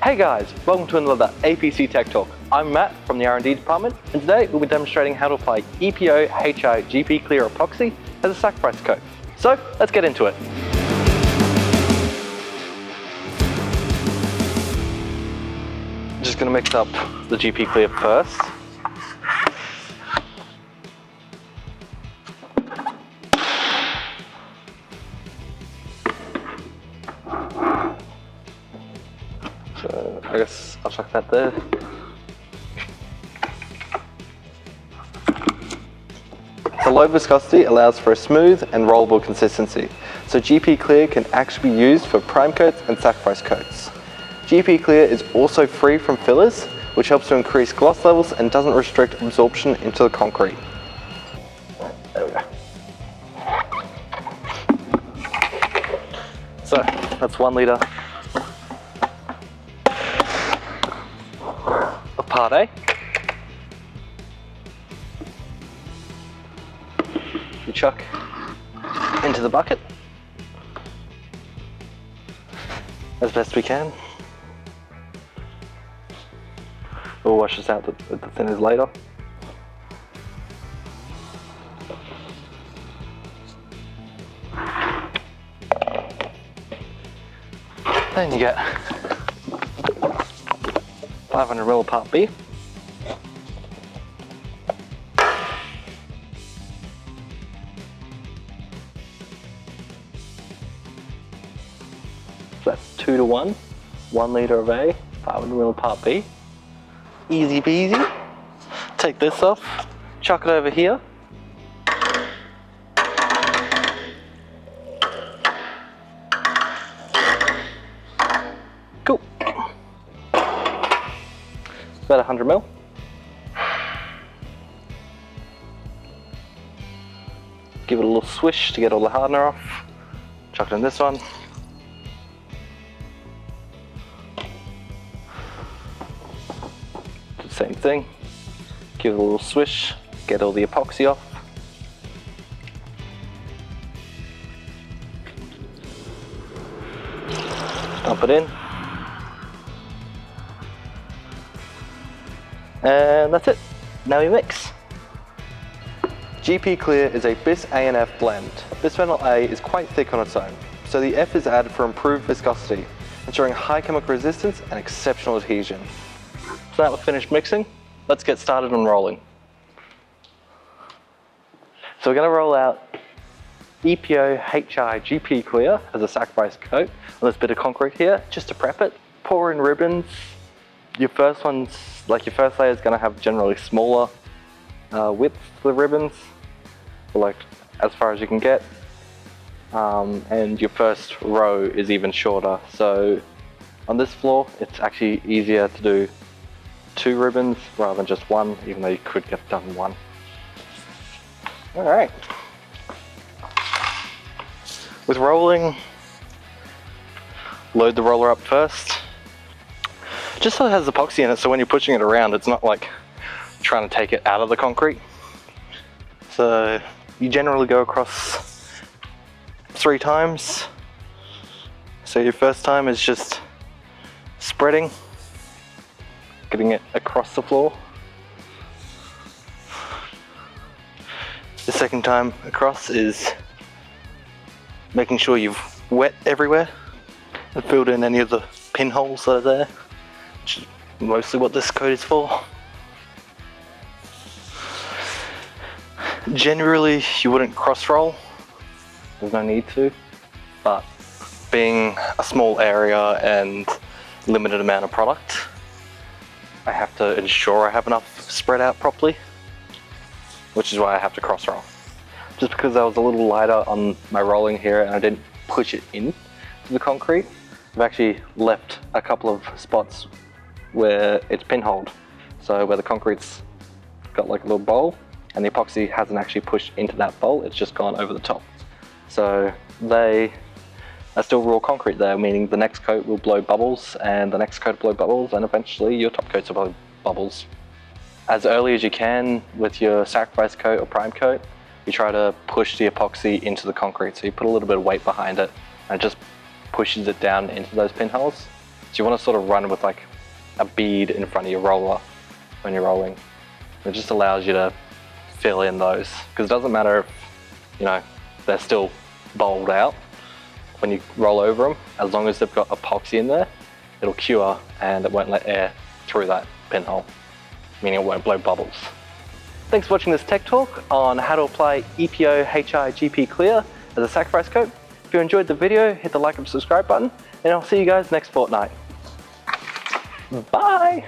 Hey guys, welcome to another APC Tech Talk. I'm Matt from the R&D department, and today we'll be demonstrating how to apply EPO-HI GP Clear Epoxy as a sacrifice coat. So let's get into it. Just going to mix up the GP Clear first. So I guess I'll chuck that there. The low viscosity allows for a smooth and rollable consistency, so GP Clear can actually be used for prime coats and sacrifice coats. GP Clear is also free from fillers, which helps to increase gloss levels and doesn't restrict absorption into the concrete. There we go. So that's 1 litre of part A. We chuck into the bucket as best we can. We'll wash this out with the thinners later. Then you get 500 ml part B. So that's 2 to 1, 1 litre of A, 500 ml part B. Easy peasy. Take this off, chuck it over here. Cool. About 100 ml. Give it a little swish to get all the hardener off. Chuck it in this one. Same thing, give it a little swish, get all the epoxy off. Dump it in. And that's it. Now we mix. GP Clear is a bis A and F blend. Bisphenol A is quite thick on its own, so the F is added for improved viscosity, ensuring high chemical resistance and exceptional adhesion. So now we're finished mixing, let's get started on rolling. So we're going to roll out EPO-HI GP Clear as a sacrifice coat on this bit of concrete here, just to prep it. Pour in ribbons. Your first layer is going to have generally smaller width for the ribbons, like as far as you can get. And your first row is even shorter. So on this floor, it's actually easier to do 2 ribbons rather than just 1, even though you could get done 1. Alright. With rolling, load the roller up first. Just so it has epoxy in it, so when you're pushing it around, it's not like trying to take it out of the concrete. So you generally go across 3 times. So your first time is just spreading, getting it across the floor. The second time across is making sure you've wet everywhere and filled in any of the pinholes that are there, which is mostly what this coat is for. Generally, you wouldn't cross roll, there's no need to, but being a small area and limited amount of product, I have to ensure I have enough spread out properly, which is why I have to cross roll. Just because I was a little lighter on my rolling here and I didn't push it in to the concrete, I've actually left a couple of spots where it's pinholed. So where the concrete's got like a little bowl and the epoxy hasn't actually pushed into that bowl, it's just gone over the top. So they are still raw concrete there, meaning the next coat will blow bubbles and the next coat will blow bubbles and eventually your top coats will blow bubbles. As early as you can with your sacrifice coat or prime coat, you try to push the epoxy into the concrete. So you put a little bit of weight behind it and it just pushes it down into those pinholes. you want to sort of run with like a bead in front of your roller when you're rolling. It just allows you to fill in those, because it doesn't matter if, you know, they're still bowled out when you roll over them. As long as they've got epoxy in there, it'll cure and it won't let air through that pinhole, meaning it won't blow bubbles. Thanks for watching this tech talk on how to apply EPO-HI GP Clear as a sacrifice coat. If you enjoyed the video, hit the like and subscribe button, and I'll see you guys next fortnight. Bye!